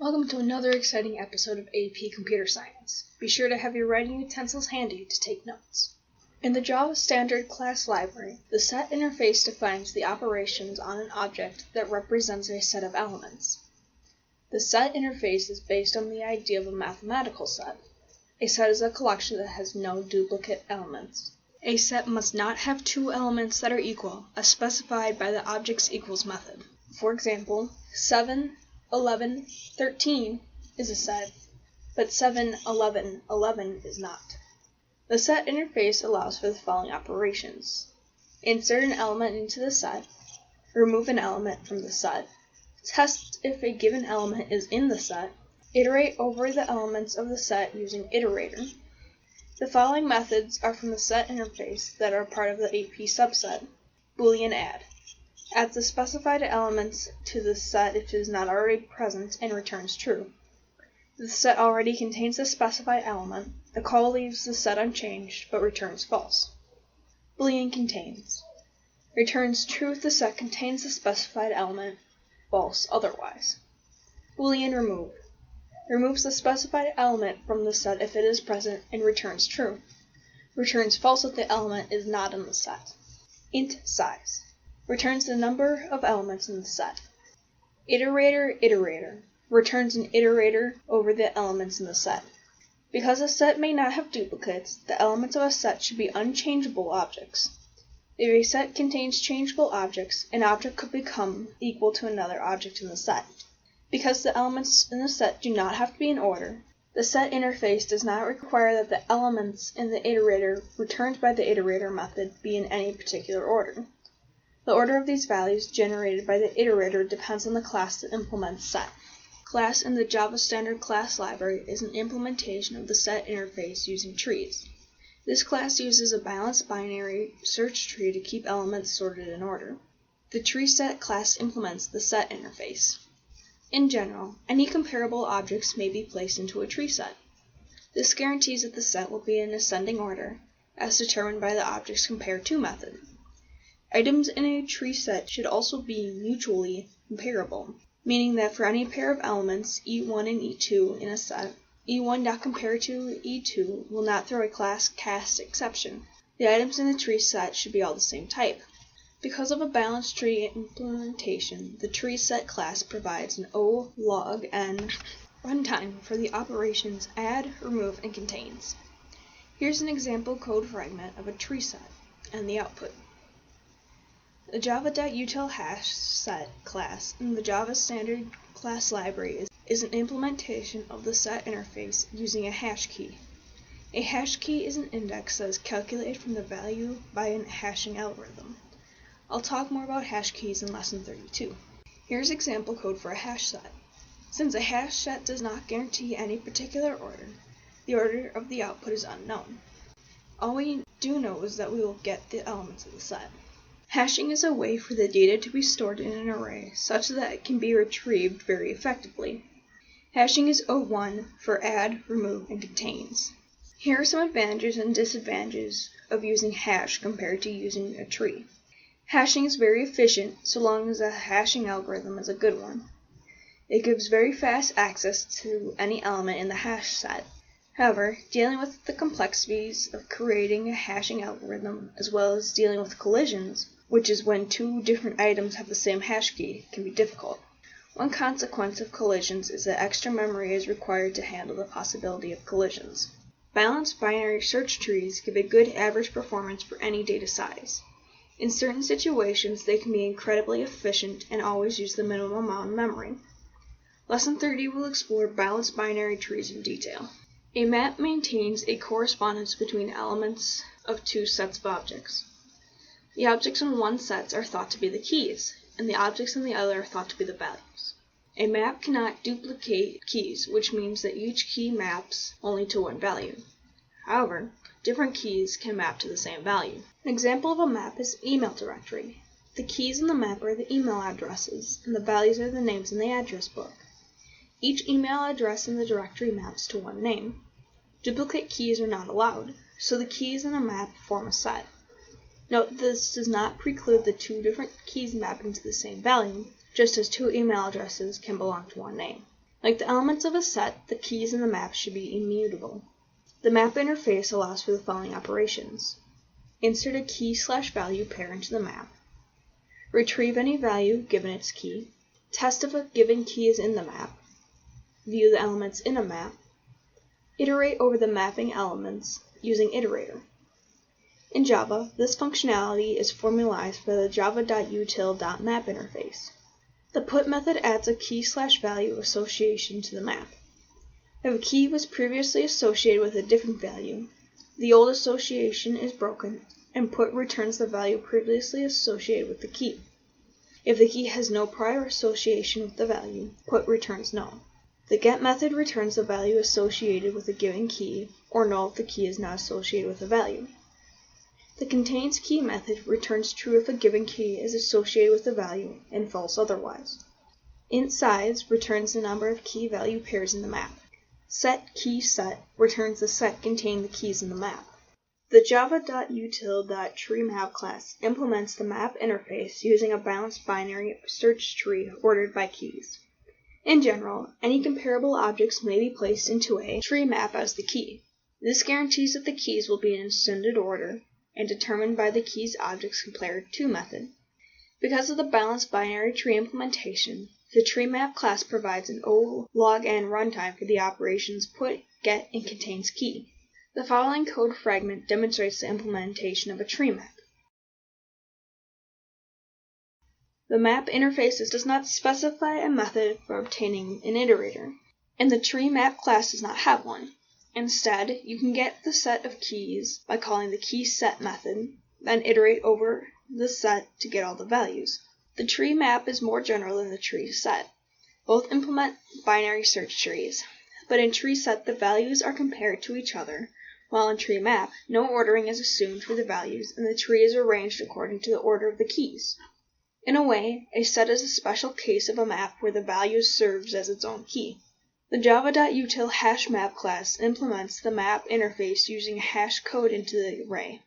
Welcome to another exciting episode of AP Computer Science. Be sure to have your writing utensils handy to take notes. In the Java Standard Class Library, the set interface defines the operations on an object that represents a set of elements. The set interface is based on the idea of a mathematical set. A set is a collection that has no duplicate elements. A set must not have two elements that are equal, as specified by the object's equals method. For example, 7, 11, 13 is a set, but 7, 11, 11 is not. The set interface allows for the following operations: insert an element into the set, remove an element from the set, test if a given element is in the set, iterate over the elements of the set using iterator. The following methods are from the set interface that are part of the AP subset. Boolean add. Adds the specified elements to the set if it is not already present and returns true. If the set already contains the specified element, the call leaves the set unchanged but returns false. Boolean contains. Returns true if the set contains the specified element, false otherwise. Boolean remove. Removes the specified element from the set if it is present and returns true. Returns false if the element is not in the set. Int size. Returns the number of elements in the set. Iterator. Returns an iterator over the elements in the set. Because a set may not have duplicates, the elements of a set should be unchangeable objects. If a set contains changeable objects, an object could become equal to another object in the set. Because the elements in the set do not have to be in order, the set interface does not require that the elements in the iterator returned by the iterator method be in any particular order. The order of these values generated by the iterator depends on the class that implements set. Class in the Java Standard Class Library is an implementation of the set interface using trees. This class uses a balanced binary search tree to keep elements sorted in order. The treeset class implements the set interface. In general, any comparable objects may be placed into a tree set. This guarantees that the set will be in ascending order, as determined by the objects compared to method. Items in a tree set should also be mutually comparable, meaning that for any pair of elements E1 and E2 in a set, E1.compare to E2 will not throw a class cast exception. The items in the tree set should be all the same type. Because of a balanced tree implementation, the treeset class provides an O log n runtime for the operations add, remove, and contains. Here's an example code fragment of a tree set and the output. The java.util_hash_set class in the Java Standard Class Library is an implementation of the set interface using a hash key. A hash key is an index that is calculated from the value by a hashing algorithm. I'll talk more about hash keys in Lesson 32. Here's example code for a hash set. Since a hash set does not guarantee any particular order, the order of the output is unknown. All we do know is that we will get the elements of the set. Hashing is a way for the data to be stored in an array such that it can be retrieved very effectively. Hashing is O1 for add, remove, and contains. Here are some advantages and disadvantages of using hash compared to using a tree. Hashing is very efficient so long as the hashing algorithm is a good one. It gives very fast access to any element in the hash set. However, dealing with the complexities of creating a hashing algorithm as well as dealing with collisions, which is when two different items have the same hash key, can be difficult. One consequence of collisions is that extra memory is required to handle the possibility of collisions. Balanced binary search trees give a good average performance for any data size. In certain situations, they can be incredibly efficient and always use the minimum amount of memory. Lesson 30 will explore balanced binary trees in detail. A map maintains a correspondence between elements of two sets of objects. The objects in one set are thought to be the keys, and the objects in the other are thought to be the values. A map cannot duplicate keys, which means that each key maps only to one value. However, different keys can map to the same value. An example of a map is an email directory. The keys in the map are the email addresses, and the values are the names in the address book. Each email address in the directory maps to one name. Duplicate keys are not allowed, so the keys in a map form a set. Note this does not preclude the two different keys mapping to the same value, just as two email addresses can belong to one name. Like the elements of a set, the keys in the map should be immutable. The map interface allows for the following operations. Insert a key/value pair into the map. Retrieve any value given its key. Test if a given key is in the map. View the elements in a map. Iterate over the mapping elements using Iterator. In Java, this functionality is formalized by the java.util.map interface. The put method adds a key/value association to the map. If a key was previously associated with a different value, the old association is broken, and put returns the value previously associated with the key. If the key has no prior association with the value, put returns null. The get method returns the value associated with a given key, or null if the key is not associated with a value. The contains key method returns true if a given key is associated with a value, and false otherwise. Int size returns the number of key value pairs in the map. Set key set returns the set containing the keys in the map. The java.util.treeMap class implements the map interface using a balanced binary search tree ordered by keys. In general, any comparable objects may be placed into a tree map as the key. This guarantees that the keys will be in ascended order and determined by the keys objects compared to method. Because of the balanced binary tree implementation, the treemap class provides an O log n runtime for the operations put, get, and contains key. The following code fragment demonstrates the implementation of a tree map. The map interface does not specify a method for obtaining an iterator, and the tree map class does not have one. Instead, you can get the set of keys by calling the keySet method, then iterate over the set to get all the values. The tree map is more general than the tree set. Both implement binary search trees, but in tree set the values are compared to each other, while in tree map no ordering is assumed for the values and the tree is arranged according to the order of the keys. In a way, a set is a special case of a map where the value serves as its own key. The java.util hashMap class implements the map interface using a hash code into the array.